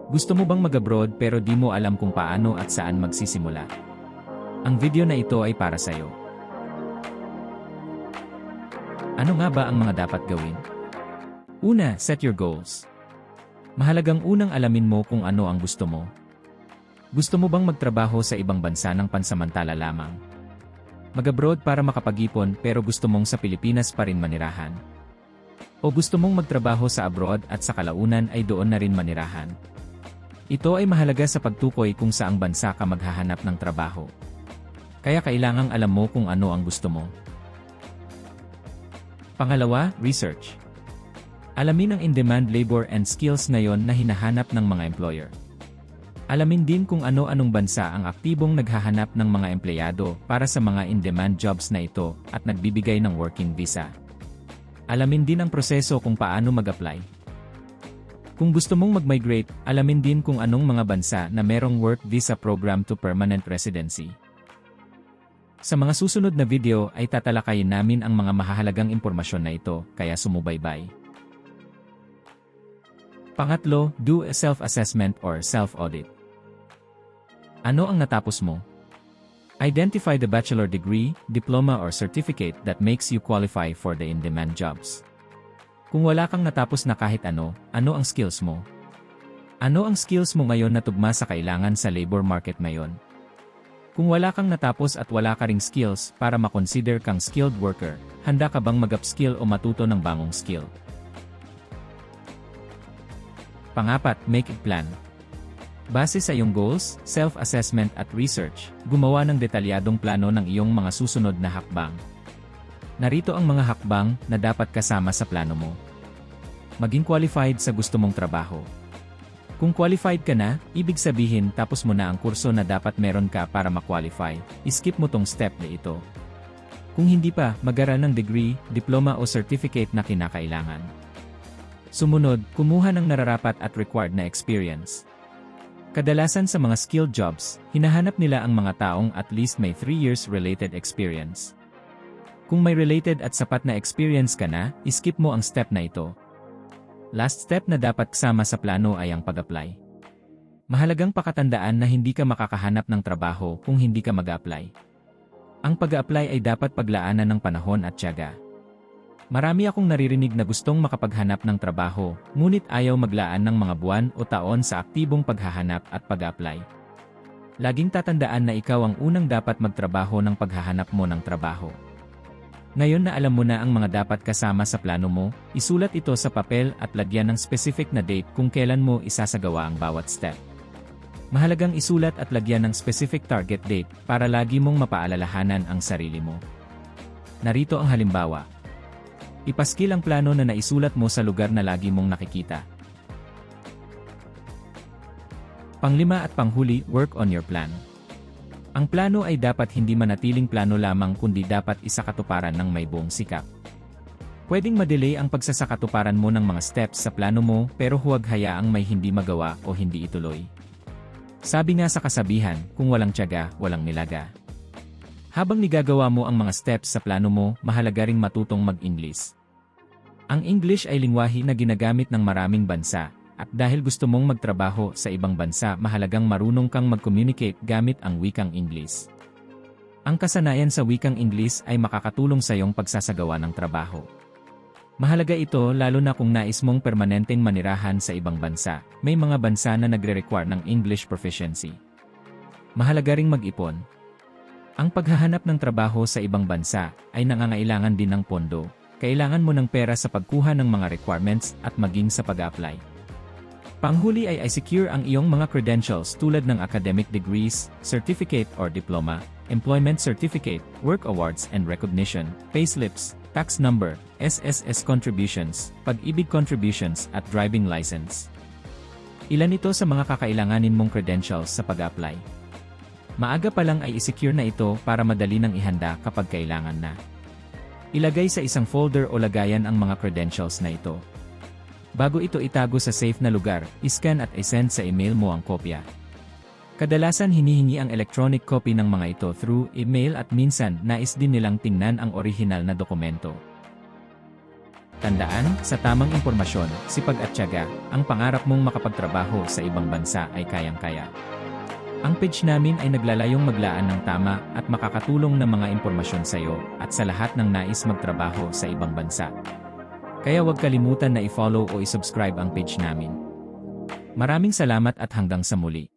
Gusto mo bang mag-abroad pero di mo alam kung paano at saan magsisimula? Ang video na ito ay para sa'yo. Ano nga ba ang mga dapat gawin? Una, set your goals. Mahalagang unang alamin mo kung ano ang gusto mo. Gusto mo bang magtrabaho sa ibang bansa ng pansamantala lamang? Mag-abroad para makapag-ipon pero gusto mong sa Pilipinas pa rin manirahan? O gusto mong magtrabaho sa abroad at sa kalaunan ay doon na rin manirahan? Ito ay mahalaga sa pagtukoy kung saang bansa ka maghahanap ng trabaho. Kaya kailangang alam mo kung ano ang gusto mo. Pangalawa, research. Alamin ang in-demand labor and skills ngayon na hinahanap ng mga employer. Alamin din kung ano-anong bansa ang aktibong naghahanap ng mga empleyado para sa mga in-demand jobs na ito at nagbibigay ng working visa. Alamin din ang proseso kung paano mag-apply. Kung gusto mong mag-migrate, alamin din kung anong mga bansa na merong work visa program to permanent residency. Sa mga susunod na video ay tatalakayin namin ang mga mahahalagang impormasyon na ito, kaya sumubaybay. Pangatlo, do a self-assessment or self-audit. Ano ang natapos mo? Identify the bachelor degree, diploma or certificate that makes you qualify for the in-demand jobs. Kung wala kang natapos na kahit ano ang skills mo? Ano ang skills mo ngayon na tugma sa kailangan sa labor market ngayon? Kung wala kang natapos at wala ka ring skills para makonsider kang skilled worker, handa ka bang mag-upskill o matuto ng bagong skill? Pangapat, make a plan. Base sa iyong goals, self-assessment at research, gumawa ng detalyadong plano ng iyong mga susunod na hakbang. Narito ang mga hakbang na dapat kasama sa plano mo. Maging qualified sa gusto mong trabaho. Kung qualified ka na, ibig sabihin tapos mo na ang kurso na dapat meron ka para ma-qualify, skip mo tong step na ito. Kung hindi pa, mag-aral ng degree, diploma o certificate na kinakailangan. Sumunod, kumuha ng nararapat at required na experience. Kadalasan sa mga skilled jobs, hinahanap nila ang mga taong at least may 3 years related experience. Kung may related at sapat na experience ka na, skip mo ang step na ito. Last step na dapat kasama sa plano ay ang pag-apply. Mahalagang pakatandaan na hindi ka makakahanap ng trabaho kung hindi ka mag-apply. Ang pag-apply ay dapat paglaanan ng panahon at tiyaga. Marami akong naririnig na gustong makapaghanap ng trabaho, ngunit ayaw maglaan ng mga buwan o taon sa aktibong paghahanap at pag-apply. Laging tatandaan na ikaw ang unang dapat magtrabaho ng paghahanap mo ng trabaho. Ngayon na alam mo na ang mga dapat kasama sa plano mo, isulat ito sa papel at lagyan ng specific na date kung kailan mo isasagawa ang bawat step. Mahalagang isulat at lagyan ng specific target date para lagi mong mapaalalahanan ang sarili mo. Narito ang halimbawa. Ipaskil ang plano na naisulat mo sa lugar na lagi mong nakikita. Panglima at panghuli, work on your plan. Ang plano ay dapat hindi manatiling plano lamang kundi dapat isakatuparan ng may buong sikap. Pwedeng madelay ang pagsasakatuparan mo ng mga steps sa plano mo pero huwag hayaang may hindi magawa o hindi ituloy. Sabi nga sa kasabihan, kung walang tiyaga, walang nilaga. Habang nigagawa mo ang mga steps sa plano mo, mahalaga ring matutong mag-English. Ang English ay lingwahe na ginagamit ng maraming bansa. At dahil gusto mong magtrabaho sa ibang bansa, mahalagang marunong kang mag-communicate gamit ang wikang English. Ang kasanayan sa wikang English ay makakatulong sa iyong pagsasagawa ng trabaho. Mahalaga ito lalo na kung nais mong permanenteng manirahan sa ibang bansa. May mga bansa na nagre-require ng English proficiency. Mahalaga ring mag-ipon. Ang paghahanap ng trabaho sa ibang bansa ay nangangailangan din ng pondo. Kailangan mo ng pera sa pagkuha ng mga requirements at maging sa pag-apply. Panghuli ay i-secure ang iyong mga credentials tulad ng academic degrees, certificate or diploma, employment certificate, work awards and recognition, payslips, tax number, SSS contributions, pag-ibig contributions at driving license. Ilan ito sa mga kakailanganin mong credentials sa pag-apply. Maaga pa lang ay i-secure na ito para madali nang ihanda kapag kailangan na. Ilagay sa isang folder o lagayan ang mga credentials na ito. Bago ito itago sa safe na lugar, iscan at isend sa email mo ang kopya. Kadalasan hinihingi ang electronic copy ng mga ito through email at minsan nais din nilang tingnan ang orihinal na dokumento. Tandaan, sa tamang impormasyon, sipag at tiyaga, ang pangarap mong makapagtrabaho sa ibang bansa ay kayang-kaya. Ang page namin ay naglalayong maglaan ng tama at makakatulong na mga impormasyon sa iyo at sa lahat ng nais magtrabaho sa ibang bansa. Kaya huwag kalimutan na i-follow o i-subscribe ang page namin. Maraming salamat at hanggang sa muli.